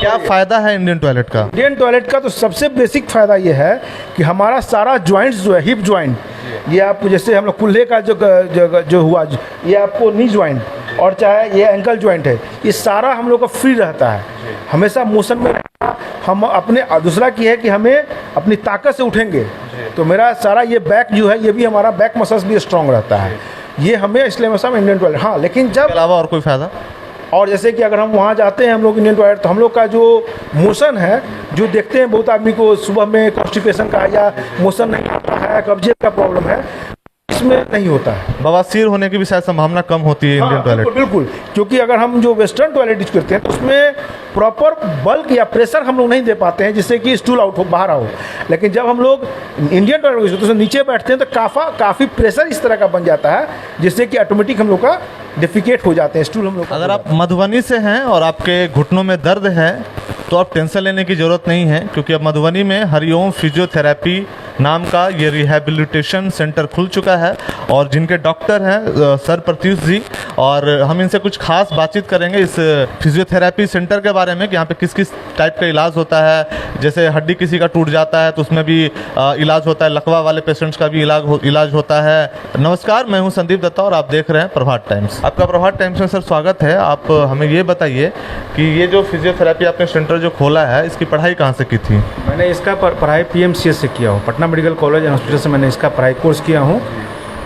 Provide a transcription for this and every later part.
क्या फ़ायदा है इंडियन टॉयलेट का? इंडियन टॉयलेट का तो सबसे बेसिक फ़ायदा ये है कि हमारा सारा जॉइंट्स जो है, हिप जॉइंट, ये आपको जैसे हम लोग कुल्हे का जो हुआ, ये आपको नी जॉइंट और चाहे ये एंकल जॉइंट है, ये सारा हम लोग का फ्री रहता है, हमेशा मोशन में रहता। हम अपने दूसरा की है कि हमें अपनी ताकत से उठेंगे, तो मेरा सारा ये बैक जो है, ये भी हमारा बैक मसल्स भी स्ट्रांग रहता है, ये हमें इसलिए हमेशा इंडियन टॉयलेट। हाँ, लेकिन जब अलावा और कोई फ़ायदा? और जैसे कि अगर हम वहाँ जाते हैं हम लोग इंडियन टॉयलेट, तो हम लोग का जो मोशन है, जो देखते हैं बहुत आदमी को सुबह में कॉन्स्टिपेशन का या मोशन नहीं आता है, कब्जियत का प्रॉब्लम है, इसमें नहीं होता है। बवासीर होने की भी शायद संभावना कम होती है इंडियन टॉयलेट। बिल्कुल, क्योंकि अगर हम जो वेस्टर्न टॉयलेट यूज करते हैं तो उसमें प्रॉपर बल्क या प्रेशर हम लोग नहीं दे पाते हैं जिससे कि स्टूल आउट हो, बाहर आओ। लेकिन जब हम लोग इंडियन टॉयलेट यूज करते हैं तो नीचे बैठते हैं तो काफ़ी प्रेशर इस तरह का बन जाता है जिससे कि ऑटोमेटिक हम लोग का डिफिकेट हो जाते हैं, स्टूल हम लोग। अगर आप मधुबनी से हैं और आपके घुटनों में दर्द है तो आप टेंशन लेने की ज़रूरत नहीं है, क्योंकि अब मधुबनी में हरिओम फिजियोथेरेपी नाम का ये रिहैबिलिटेशन सेंटर खुल चुका है और जिनके डॉक्टर हैं सर प्रत्युष जी, और हम इनसे कुछ खास बातचीत करेंगे इस फिजियोथेरेपी सेंटर के बारे में कि यहाँ पे किस किस टाइप का इलाज होता है। जैसे हड्डी किसी का टूट जाता है तो उसमें भी इलाज होता है, लकवा वाले पेशेंट्स का भी इलाज होता है। नमस्कार, मैं हूँ संदीप दत्ता और आप देख रहे हैं प्रभात टाइम्स। आपका प्रभात टाइम्स में सर स्वागत है। आप हमें ये बताइए कि ये जो फिजियोथेरेपी आपने सेंटर जो खोला है, इसकी पढ़ाई कहाँ से की थी? मैंने इसका पढ़ाई PMCS से किया हूँ, Patna medical college and hospital से मैंने इसका पढ़ाई कोर्स किया हूँ।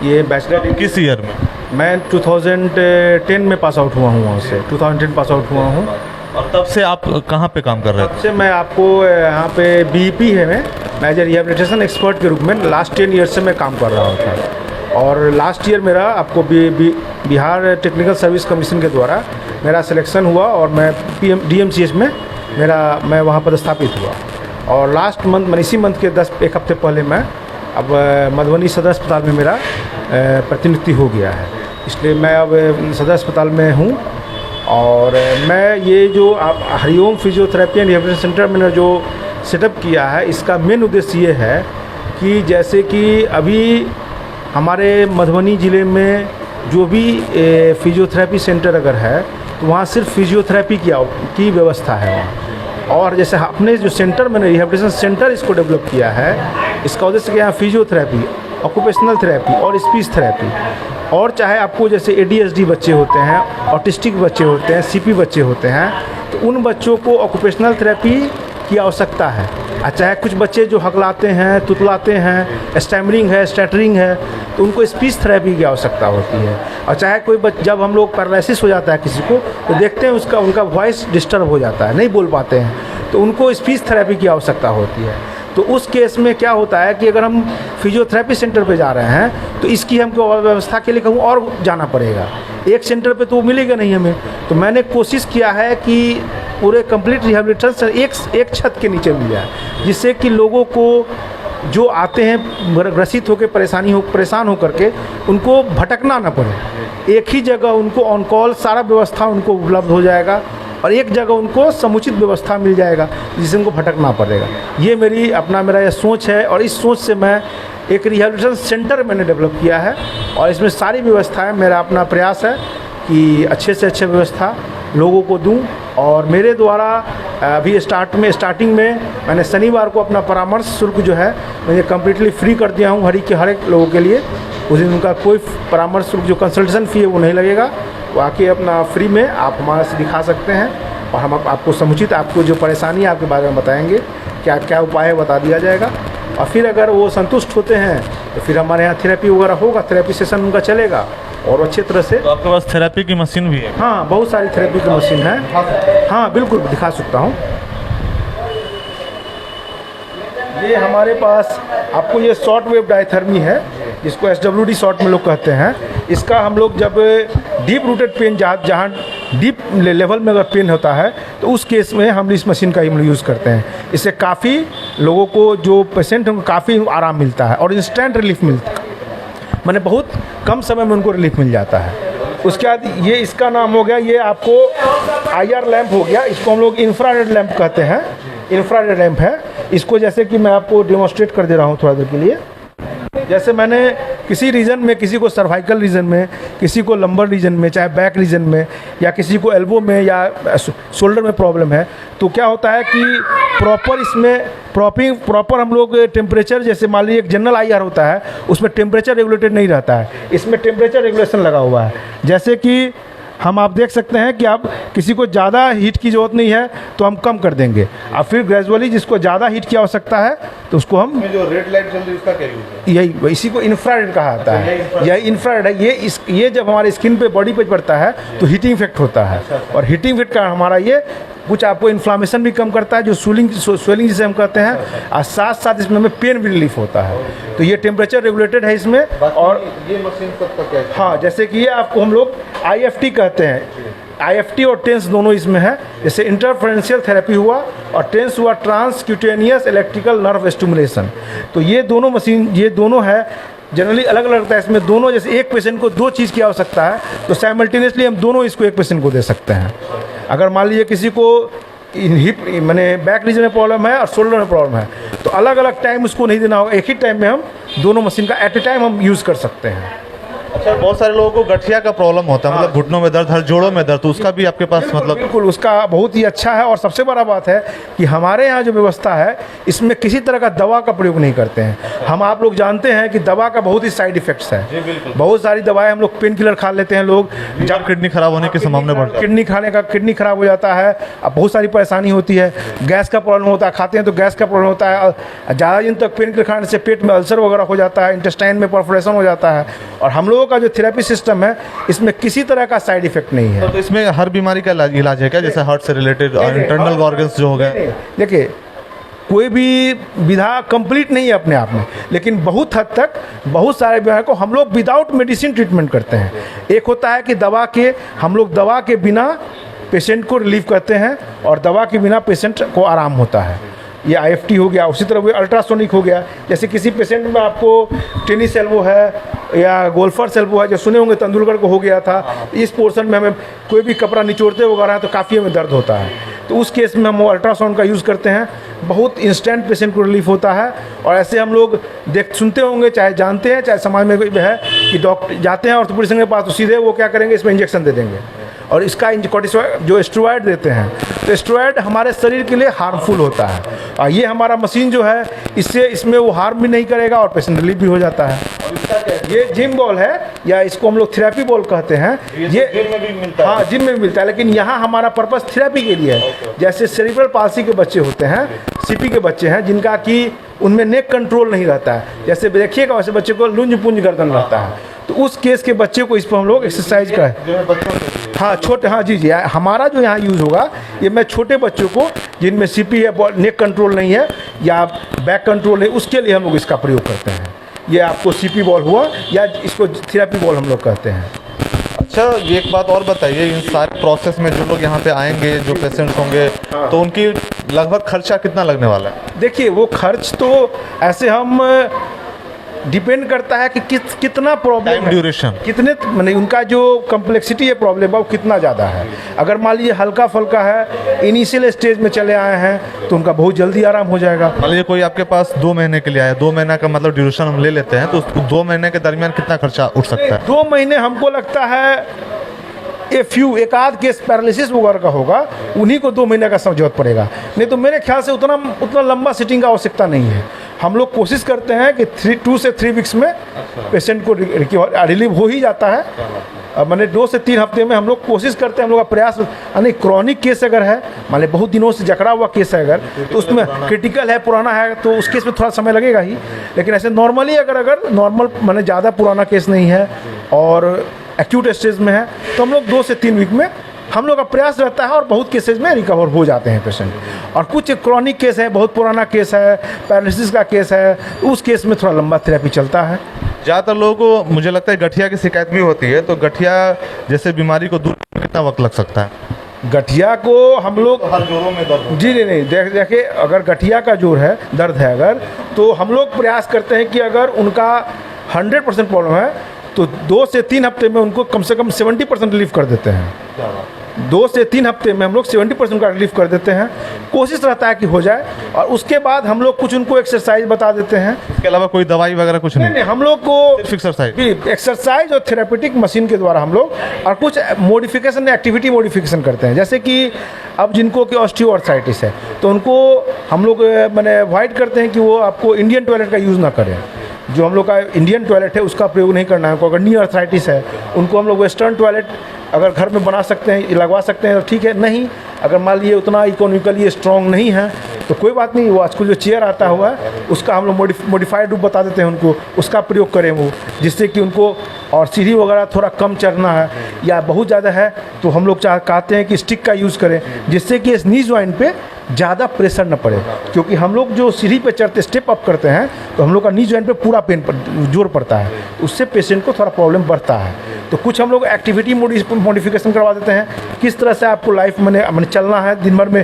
ये बैचलर किस ईयर में? मैं 2010 में पास आउट हुआ हूँ, वहाँ से 2010 पास आउट हुआ हूँ। और तब से आप कहाँ पे काम कर रहे थे? तब से मैं आपको यहाँ पे BEP है, मैं एज ए रिहेबिलिटेशन एक्सपर्ट के रूप में लास्ट 10 ईयर से मैं काम कर रहा था। और लास्ट ईयर मेरा आपको बिहार टेक्निकल सर्विस कमीशन के द्वारा मेरा सिलेक्शन हुआ और मैं DMCS में मैं वहाँ पदस्थापित हुआ। और लास्ट मंथ, मैंने इसी मंथ के एक हफ्ते पहले मैं अब मधुबनी सदर अस्पताल में मेरा प्रतिनियुक्ति हो गया है, इसलिए मैं अब सदर अस्पताल में हूँ। और मैं ये जो Hariom physiotherapy and rehabilitation centre मैंने जो सेटअप किया है, इसका मेन उद्देश्य ये है कि जैसे कि अभी हमारे मधुबनी ज़िले में जो भी फिजियोथेरेपी सेंटर अगर है तो वहाँ सिर्फ फिजियोथेरेपी की व्यवस्था है वहाँ। और जैसे अपने जो सेंटर मैंने रिहेबिलिटेशन सेंटर इसको डेवलप किया है, इसका उद्देश्य क्या है, फिजियोथेरेपी, ऑक्यूपेशनल थेरेपी और स्पीच थेरेपी। और चाहे आपको जैसे ADHD बच्चे होते हैं, ऑटिस्टिक बच्चे होते हैं, CP बच्चे होते हैं, तो उन बच्चों को ऑक्यूपेशनल थेरेपी की आवश्यकता है। और चाहे कुछ बच्चे जो हकलाते हैं, तुतलाते हैं, स्टैमरिंग है, स्टैटरिंग है, तो उनको स्पीच थेरेपी की आवश्यकता होती है। और चाहे कोई जब हम लोग पैरालिसिस हो जाता है किसी को, तो देखते हैं उनका वॉइस डिस्टर्ब हो जाता है, नहीं बोल पाते हैं, तो उनको स्पीच थेरेपी की आवश्यकता होती है। तो उस केस में क्या होता है कि अगर हम फिजियोथेरेपी सेंटर पे जा रहे हैं तो इसकी हमको व्यवस्था के लिए कहूँ और जाना पड़ेगा, एक सेंटर पे तो वो मिलेगा नहीं हमें। तो मैंने कोशिश किया है कि पूरे कंप्लीट रिहेबिलिटेशन एक छत के नीचे मिल जाए, जिससे कि लोगों को जो आते हैं ग्रसित होकर परेशान होकर के उनको भटकना ना पड़े। एक ही जगह उनको ऑन कॉल सारा व्यवस्था उनको उपलब्ध हो जाएगा और एक जगह उनको समुचित व्यवस्था मिल जाएगा जिससे उनको भटकना पड़ेगा। ये मेरा यह सोच है और इस सोच से मैं एक रिहेबिलिटेशन सेंटर मैंने डेवलप किया है और इसमें सारी व्यवस्थाएं, मेरा अपना प्रयास है कि अच्छे से अच्छे व्यवस्था लोगों को दूं। और मेरे द्वारा अभी स्टार्टिंग में मैंने शनिवार को अपना परामर्श शुल्क जो है मैंने कम्प्लीटली फ्री कर दिया हूँ हर एक लोगों के लिए। उस दिन उनका कोई परामर्श शुल्क जो कंसल्टेशन फ़ी है वो नहीं लगेगा, वो आके अपना फ्री में आप हमारे से दिखा सकते हैं और हम आपको समुचित आपको जो परेशानी है आपके बारे में बताएंगे, क्या क्या उपाय है बता दिया जाएगा। और फिर अगर वो संतुष्ट होते हैं तो फिर हमारे यहाँ थेरेपी वगैरह होगा, थेरेपी सेशन उनका चलेगा और अच्छे तरह से। तो आपके पास थेरेपी की मशीन भी है? हाँ, बहुत सारी थेरेपी की मशीन है। हाँ बिल्कुल, दिखा सकता हूँ। ये हमारे पास आपको ये शॉर्ट वेव डायथर्मी है, जिसको SWD शॉर्ट में लोग कहते हैं। इसका हम लोग जब डीप रूटेड पेन जहाँ डीप लेवल में अगर पेन होता है तो उस केस में हम इस मशीन का ही यूज़ करते हैं। इससे काफ़ी लोगों को, जो पेशेंट हैं, उनको काफ़ी आराम मिलता है और इंस्टेंट रिलीफ मिलता है। मैंने बहुत कम समय में उनको रिलीफ मिल जाता है। उसके बाद ये इसका नाम हो गया, ये आपको IR लैंप हो गया, इसको हम लोग इंफ्रारेड लैंप कहते हैं। इंफ्रारेड लैंप है, इसको जैसे कि मैं आपको डेमोस्ट्रेट कर दे रहा हूँ थोड़ा देर के लिए। जैसे मैंने किसी रीजन में, किसी को सर्वाइकल रीजन में, किसी को लंबर रीजन में, चाहे बैक रीजन में, या किसी को एल्बो में या शोल्डर में प्रॉब्लम है, तो क्या होता है कि प्रॉपर इसमें प्रॉपर हम लोग टेम्परेचर, जैसे मान लीजिए एक जनरल IR होता है, उसमें टेम्परेचर रेगुलेटेड नहीं रहता है, इसमें टेम्परेचर रेगुलेशन लगा हुआ है। जैसे कि हम आप देख सकते हैं कि आप किसी को ज़्यादा हीट की ज़रूरत नहीं है तो हम कम कर देंगे, और फिर ग्रेजुअली जिसको ज़्यादा हीट की आवश्यकता है तो उसको हम, जो रेड लाइट जल रही है उसका क्या यूज है? यही इसी को इंफ्रारेड कहा जाता है। यह इंफ्रारेड है, ये जब हमारे स्किन पे, बॉडी पे पड़ता है तो हीटिंग इफेक्ट होता है, और हीटिंग इफेक्ट का हमारा ये कुछ आपको इन्फ्लामेशन भी कम करता है, जो स्वेलिंग जिसे हम कहते हैं, और साथ साथ इसमें हमें पेन भी रिलीफ होता है। तो ये टेम्परेचर रेगुलेटेड है इसमें। और ये मशीन सबका क्या है? हाँ, जैसे कि ये आपको हम लोग IFT कहते हैं, IFT और टेंस दोनों इसमें है। जैसे इंटरफेरेंशियल थेरेपी हुआ और टेंस हुआ ट्रांसक्यूटेनियस इलेक्ट्रिकल नर्व स्टिमुलेशन। तो ये दोनों मशीन, ये दोनों है, जनरली अलग अलग रहता है इसमें दोनों। जैसे एक पेशेंट को 2 चीज़ की आवश्यकता है तो साइमल्टेनियसली हम दोनों इसको एक पेशेंट को दे सकते हैं। अगर मान लीजिए किसी को हिप माने बैक रीजन में प्रॉब्लम है और शोल्डर में प्रॉब्लम है, तो अलग अलग टाइम उसको नहीं देना होगा, एक ही टाइम में हम दोनों मशीन का एट ए टाइम हम यूज़ कर सकते हैं। अच्छा, बहुत सारे लोगों को गठिया का प्रॉब्लम होता है, मतलब घुटनों में दर्द, हर जोड़ों में दर्द, तो उसका भी आपके पास मतलब? बिल्कुल, उसका बहुत ही अच्छा है। और सबसे बड़ा बात है कि हमारे यहाँ जो व्यवस्था है इसमें किसी तरह का दवा का प्रयोग नहीं करते हैं हम। आप लोग जानते हैं कि दवा का बहुत ही साइड इफेक्ट्स है, बहुत सारी दवाएं हम लोग पेन किलर खा लेते हैं लोग, जब किडनी खराब होने की संभावना बढ़ती है, किडनी खराब हो जाता है, अब बहुत सारी परेशानी होती है, गैस का प्रॉब्लम होता है, खाते हैं तो गैस का प्रॉब्लम होता है, ज़्यादा दिन तक पेन किलर खाने से पेट में अल्सर वगैरह हो जाता है, इंटेस्टाइन में परफोरेशन हो जाता है। और हम लोगों का जो थेरेपी सिस्टम है इसमें किसी तरह का साइड इफेक्ट नहीं है। तो इसमें हर बीमारी का इलाज है क्या, जैसे हार्ट से रिलेटेड इंटरनल ऑर्गन्स जो हो गए? देखिए, कोई भी विधा कंप्लीट नहीं है अपने आप में, लेकिन बहुत हद तक बहुत सारे बीमारी को हम लोग विदाउट मेडिसिन ट्रीटमेंट करते हैं। एक होता है कि हम लोग दवा के बिना पेशेंट को रिलीव करते हैं, और दवा के बिना पेशेंट को आराम होता है। ये IFT हो गया, उसी तरह वो अल्ट्रासोनिक हो गया। जैसे किसी पेशेंट में आपको टेनिस एल्बो है या गोल्फर्स एल्बो है, जो सुने होंगे तेंदुलकर को हो गया था, इस पोर्शन में हमें कोई भी कपड़ा निचोड़ते वगैरह है तो काफ़ी हमें दर्द होता है, तो उस केस में हम वो अल्ट्रासाउंड का यूज़ करते हैं, बहुत इंस्टेंट पेशेंट को रिलीफ होता है। और ऐसे हम लोग सुनते होंगे, चाहे जानते हैं, चाहे समाज में कोई है कि डॉक्टर जाते हैं ऑर्थोपेडिक के पास तो सीधे वो क्या करेंगे, इसमें इंजेक्शन दे देंगे, और इसका कॉर्टिसोइड जो स्टेरॉयड देते हैं, तो स्टेरॉयड हमारे शरीर के लिए हार्मफुल होता है। और ये हमारा मशीन जो है इसमें वो हार्म भी नहीं करेगा और पेशेंट रिलीफ भी हो जाता है। ये जिम बॉल है, या इसको हम लोग थेरेपी बॉल कहते हैं। ये जिम में भी मिलता है? हाँ, जिम में भी मिलता है, लेकिन यहाँ हमारा पर्पस थेरेपी के लिए है। जैसे सेरिब्रल पाल्सी के बच्चे होते हैं, CP के बच्चे हैं, जिनका कि उनमें नेक कंट्रोल नहीं रहता है, जैसे देखिएगा वैसे बच्चे को लुंज पुंज गर्दन रहता है, तो उस केस के बच्चे को इस पर हम लोग एक्सरसाइज का हाँ छोटे, हाँ जी, हमारा जो यहाँ यूज़ होगा, ये मैं छोटे बच्चों को जिनमें CP है, नेक कंट्रोल नहीं है या बैक कंट्रोल है, उसके लिए हम लोग इसका प्रयोग करते हैं। ये आपको CP बॉल हुआ, या इसको थेरेपी बॉल हम लोग कहते हैं। अच्छा, ये एक बात और बताइए, इन सारे प्रोसेस में जो लोग यहाँ पे आएंगे, जो पेशेंट्स होंगे, तो उनकी लगभग खर्चा कितना लगने वाला है? देखिए, वो खर्च तो ऐसे हम डिपेंड करता है कि कितना प्रॉब्लम है, ड्यूरेशन कितने माने उनका जो कम्प्लेक्सिटी है प्रॉब्लम है वो कितना ज़्यादा है। अगर मान लीजिए हल्का फुल्का है, इनिशियल स्टेज में चले आए हैं, तो उनका बहुत जल्दी आराम हो जाएगा। मान लीजिए कोई आपके पास 2 महीने के लिए आया, 2 महीना का मतलब ड्यूरेशन हम ले लेते हैं, तो 2 महीने के दरमियान कितना खर्चा उठ सकता है? 2 महीने हमको लगता है एक आध केस पैरालिसिस वगैरह का होगा, उन्हीं को 2 महीने का जरूरत पड़ेगा, नहीं तो मेरे ख्याल से उतना लंबा सिटिंग का आवश्यकता नहीं है। हम लोग कोशिश करते हैं कि 2 से 3 वीक्स में पेशेंट को रिलीव हो ही जाता है। मैंने 2 से 3 हफ्ते में हम लोग कोशिश करते हैं, हम लोग का प्रयास। यानी क्रॉनिक केस अगर है, मान ली बहुत दिनों से जकड़ा हुआ केस है अगर, तो उसमें क्रिटिकल है, पुराना है, तो उस केस में थोड़ा समय लगेगा ही। लेकिन ऐसे नॉर्मली अगर नॉर्मल माने ज़्यादा पुराना केस नहीं है और एक्यूट स्टेज में है, तो हम लोग 2 से 3 वीक में हम लोग का प्रयास रहता है, और बहुत केसेज में रिकवर हो जाते हैं पेशेंट। और कुछ क्रॉनिक केस है, बहुत पुराना केस है, पैरालिसिस का केस है, उस केस में थोड़ा लंबा थेरेपी चलता है। ज़्यादातर लोगों को मुझे लगता है गठिया की शिकायत भी होती है, तो गठिया जैसे बीमारी को दूर करने में कितना वक्त लग सकता है? गठिया को हम लोग हर जोड़ों में दर्द? जी नहीं, देखिए, अगर गठिया का जोड़ है, दर्द है अगर, तो हम लोग प्रयास करते हैं कि अगर उनका 100% प्रॉब्लम है तो 2 से 3 हफ्ते में उनको कम से कम 70% रिलीफ कर देते हैं। 2 से 3 हफ्ते में हम लोग 70% का रिलीफ कर देते हैं। कोशिश रहता है कि हो जाए, और उसके बाद हम लोग कुछ उनको एक्सरसाइज बता देते हैं। इसके अलावा कोई दवाई वगैरह कुछ नहीं? नहीं, हम लोग को सिर्फ एक्सरसाइज, एक्सरसाइज और थेरेपेटिक मशीन के द्वारा हम लोग और कुछ मॉडिफिकेशन, एक्टिविटी मॉडिफिकेशन करते हैं। जैसे कि अब जिनको कि ऑस्टियोआर्थराइटिस है तो उनको हम लोग मैंने अवॉइड करते हैं कि वो आपको इंडियन टॉयलेट का यूज़ ना करें। जो हम लोग का इंडियन टॉयलेट है उसका प्रयोग नहीं करना है। उनको अगर नी आर्थराइटिस है उनको हम लोग वेस्टर्न टॉयलेट अगर घर में बना सकते हैं, लगवा सकते हैं तो ठीक है, नहीं अगर मान लीजिए उतना इकोनॉमिकली स्ट्रॉन्ग नहीं है तो कोई बात नहीं, वो आजकल जो चेयर आता हुआ है उसका हम लोग मॉडिफाइड रूप बता देते हैं उनको, उसका प्रयोग करें वो, जिससे कि उनको, और सीढ़ी वगैरह थोड़ा कम चढ़ना है या बहुत ज़्यादा है तो हम लोग कहते हैं कि स्टिक का यूज़ करें, जिससे कि इस नी जॉइंट पे ज़्यादा प्रेशर न पड़े। क्योंकि हम लोग जो सीढ़ी पे चढ़ते, स्टेप अप करते हैं तो हम लोग का नी जॉइंट पे पूरा जोर पड़ता है, उससे पेशेंट को थोड़ा प्रॉब्लम बढ़ता है। तो कुछ हम लोग एक्टिविटी मॉडिफिकेशन करवा देते हैं, किस तरह से आपको लाइफ में चलना है, दिन भर में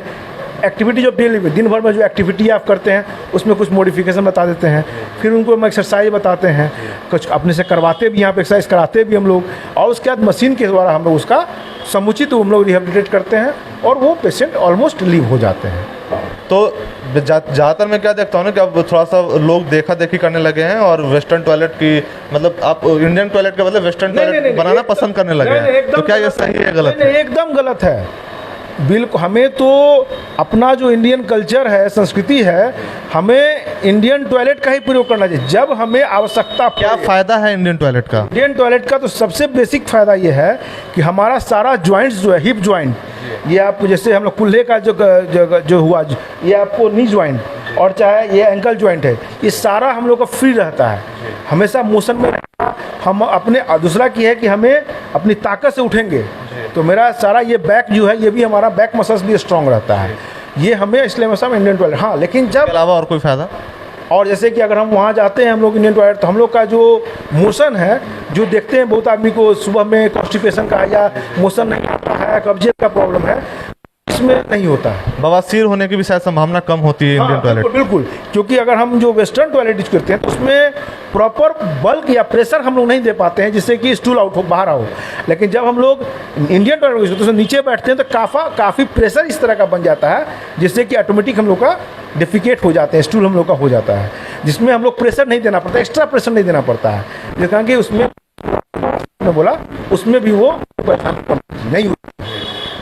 एक्टिविटी जो डेली में दिन भर में जो एक्टिविटी आप करते हैं उसमें कुछ मॉडिफिकेशन बता देते हैं। फिर उनको हम एक्सरसाइज बताते हैं, कुछ अपने से करवाते भी, यहाँ पे एक्सरसाइज कराते भी हम लोग, और उसके बाद मशीन के द्वारा हम लोग उसका समुचित हम लोग रिहेबिलिटेट करते हैं और वो पेशेंट ऑलमोस्ट लीव हो जाते हैं। तो ज़्यादातर मैं क्या देखता हूँ ना कि अब थोड़ा सा लोग देखा देखी करने लगे हैं और वेस्टर्न टॉयलेट की, मतलब आप इंडियन टॉयलेट के बदले वेस्टर्न टॉयलेट बनाना पसंद करने लगे हैं, तो क्या ये सही है गलत है? एकदम गलत है, बिल्कुल। हमें तो अपना जो इंडियन कल्चर है, संस्कृति है, हमें इंडियन टॉयलेट का ही प्रयोग करना चाहिए जब हमें आवश्यकता। क्या फ़ायदा है इंडियन टॉयलेट का? इंडियन टॉयलेट का तो सबसे बेसिक फ़ायदा ये है कि हमारा सारा जॉइंट्स जो है, हिप जॉइंट, ये आपको जैसे हम लोग कुल्ले का जो हुआ, ये आपको नी जॉइंट और चाहे ये एंकल जॉइंट है, ये सारा हम लोग का फ्री रहता है, हमेशा मोशन में रहता। हम अपने, दूसरा की है कि हमें अपनी ताकत से उठेंगे तो मेरा सारा ये बैक जो है, ये भी हमारा बैक मसल्स भी स्ट्रांग रहता है, ये हमें, इसलिए हमेशा इंडियन टॉयलेट। हाँ, लेकिन जब अलावा और कोई फ़ायदा? और जैसे कि अगर हम वहाँ जाते हैं हम लोग इंडियन टॉयलेट, तो हम लोग का जो मोशन है, जो देखते हैं बहुत आदमी को सुबह में कॉन्स्टिपेशन का या मोशन नहीं आता है, कब्जियत का प्रॉब्लम है, इसमें नहीं होता है। बवासीर होने की भी शायद संभावना कम होती है इंडियन टॉयलेट। बिल्कुल, क्योंकि अगर हम जो वेस्टर्न टॉयलेट यूज करते हैं तो उसमें प्रॉपर बल्क या प्रेशर हम लोग नहीं दे पाते हैं जिससे कि स्टूल आउट हो, बाहर आओ। लेकिन जब हम लोग इंडियन टॉयलेट यूज करते हैं तो नीचे बैठते हैं तो काफ़ी प्रेशर इस तरह का बन जाता है जिससे कि ऑटोमेटिक हम लोग का डिफिकेट हो जाते हैं, स्टूल हम लोग का हो जाता है, जिसमें हम लोग प्रेशर नहीं देना पड़ता, एक्स्ट्रा प्रेशर नहीं देना पड़ता है, जिसका कि उसमें मैं बोला उसमें भी वो नहीं होती।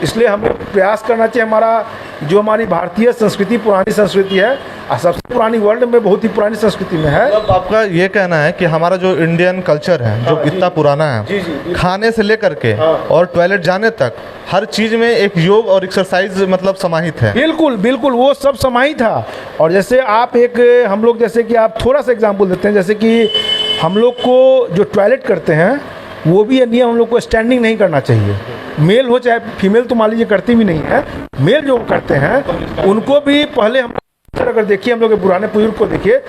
इसलिए हमें प्रयास करना चाहिए, हमारा जो हमारी भारतीय संस्कृति, पुरानी संस्कृति है, सबसे पुरानी, वर्ल्ड में बहुत ही पुरानी संस्कृति में है। मतलब आपका ये कहना है कि हमारा जो इंडियन कल्चर है, जो इतना पुराना है, खाने से लेकर के और टॉयलेट जाने तक हर चीज़ में एक योग और एक्सरसाइज मतलब समाहित है। बिल्कुल बिल्कुल, वो सब समाहित था। और जैसे आप हम लोग जैसे कि आप थोड़ा सा एग्जाम्पल देते हैं, जैसे कि हम लोग को जो टॉयलेट करते हैं वो भी ये नियम हम लोग को स्टैंडिंग नहीं करना चाहिए, मेल हो चाहे फीमेल, तो मान लीजिए करती भी नहीं है, मेल जो करते हैं उनको भी पहले हम अगर देखिए, हम लोग पुराने बुजुर्ग को देखिए,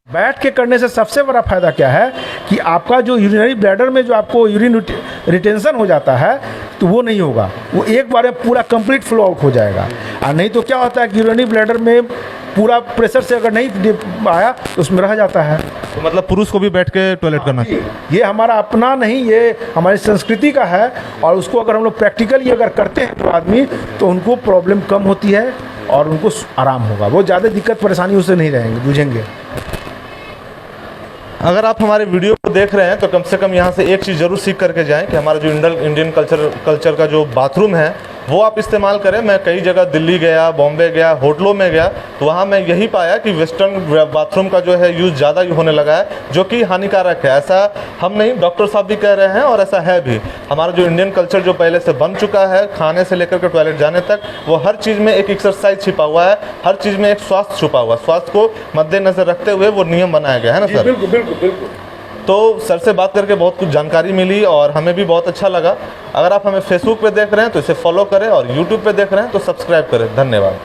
बैठ के करने से सबसे बड़ा फायदा क्या है कि आपका जो यूरिनरी ब्लैडर में जो आपको यूरिन रिटेंशन हो जाता है तो वो नहीं होगा, वो एक बार में पूरा कंप्लीट फ्लो आउट हो जाएगा। और नहीं तो क्या होता है कि यूरिनरी ब्लैडर में पूरा प्रेशर से अगर नहीं आया तो उसमें रह जाता है। तो मतलब पुरुष को भी बैठ के टॉयलेट करना चाहिए? ये हमारा अपना नहीं, ये हमारी संस्कृति का है, और उसको अगर हम लोग प्रैक्टिकली अगर करते हैं तो आदमी, तो उनको प्रॉब्लम कम होती है और उनको आराम होगा, वो ज़्यादा दिक्कत परेशानी उससे नहीं रहेंगे, बुझेंगे। अगर आप हमारे वीडियो को देख रहे हैं तो कम से कम यहाँ से एक चीज़ ज़रूर सीख करके जाएं कि हमारा जो इंडियन कल्चर का जो बाथरूम है वो आप इस्तेमाल करें। मैं कई जगह दिल्ली गया, बॉम्बे गया, होटलों में गया, तो वहाँ मैं यही पाया कि वेस्टर्न बाथरूम का जो है यूज़ ज़्यादा होने लगा है, जो कि हानिकारक है। ऐसा हम नहीं, डॉक्टर साहब भी कह रहे हैं और ऐसा है भी। हमारा जो इंडियन कल्चर जो पहले से बन चुका है, खाने से लेकर के टॉयलेट जाने तक, वो हर चीज़ में एक एक्सरसाइज छिपा हुआ है, हर चीज़ में एक स्वास्थ्य छुपा हुआ है। स्वास्थ्य को मद्देनजर रखते हुए वो नियम बनाया गया है ना सर? बिल्कुल बिल्कुल बिल्कुल। तो सर से बात करके बहुत कुछ जानकारी मिली और हमें भी बहुत अच्छा लगा। अगर आप हमें फेसबुक पे देख रहे हैं तो इसे फॉलो करें और यूट्यूब पे देख रहे हैं तो सब्सक्राइब करें। धन्यवाद।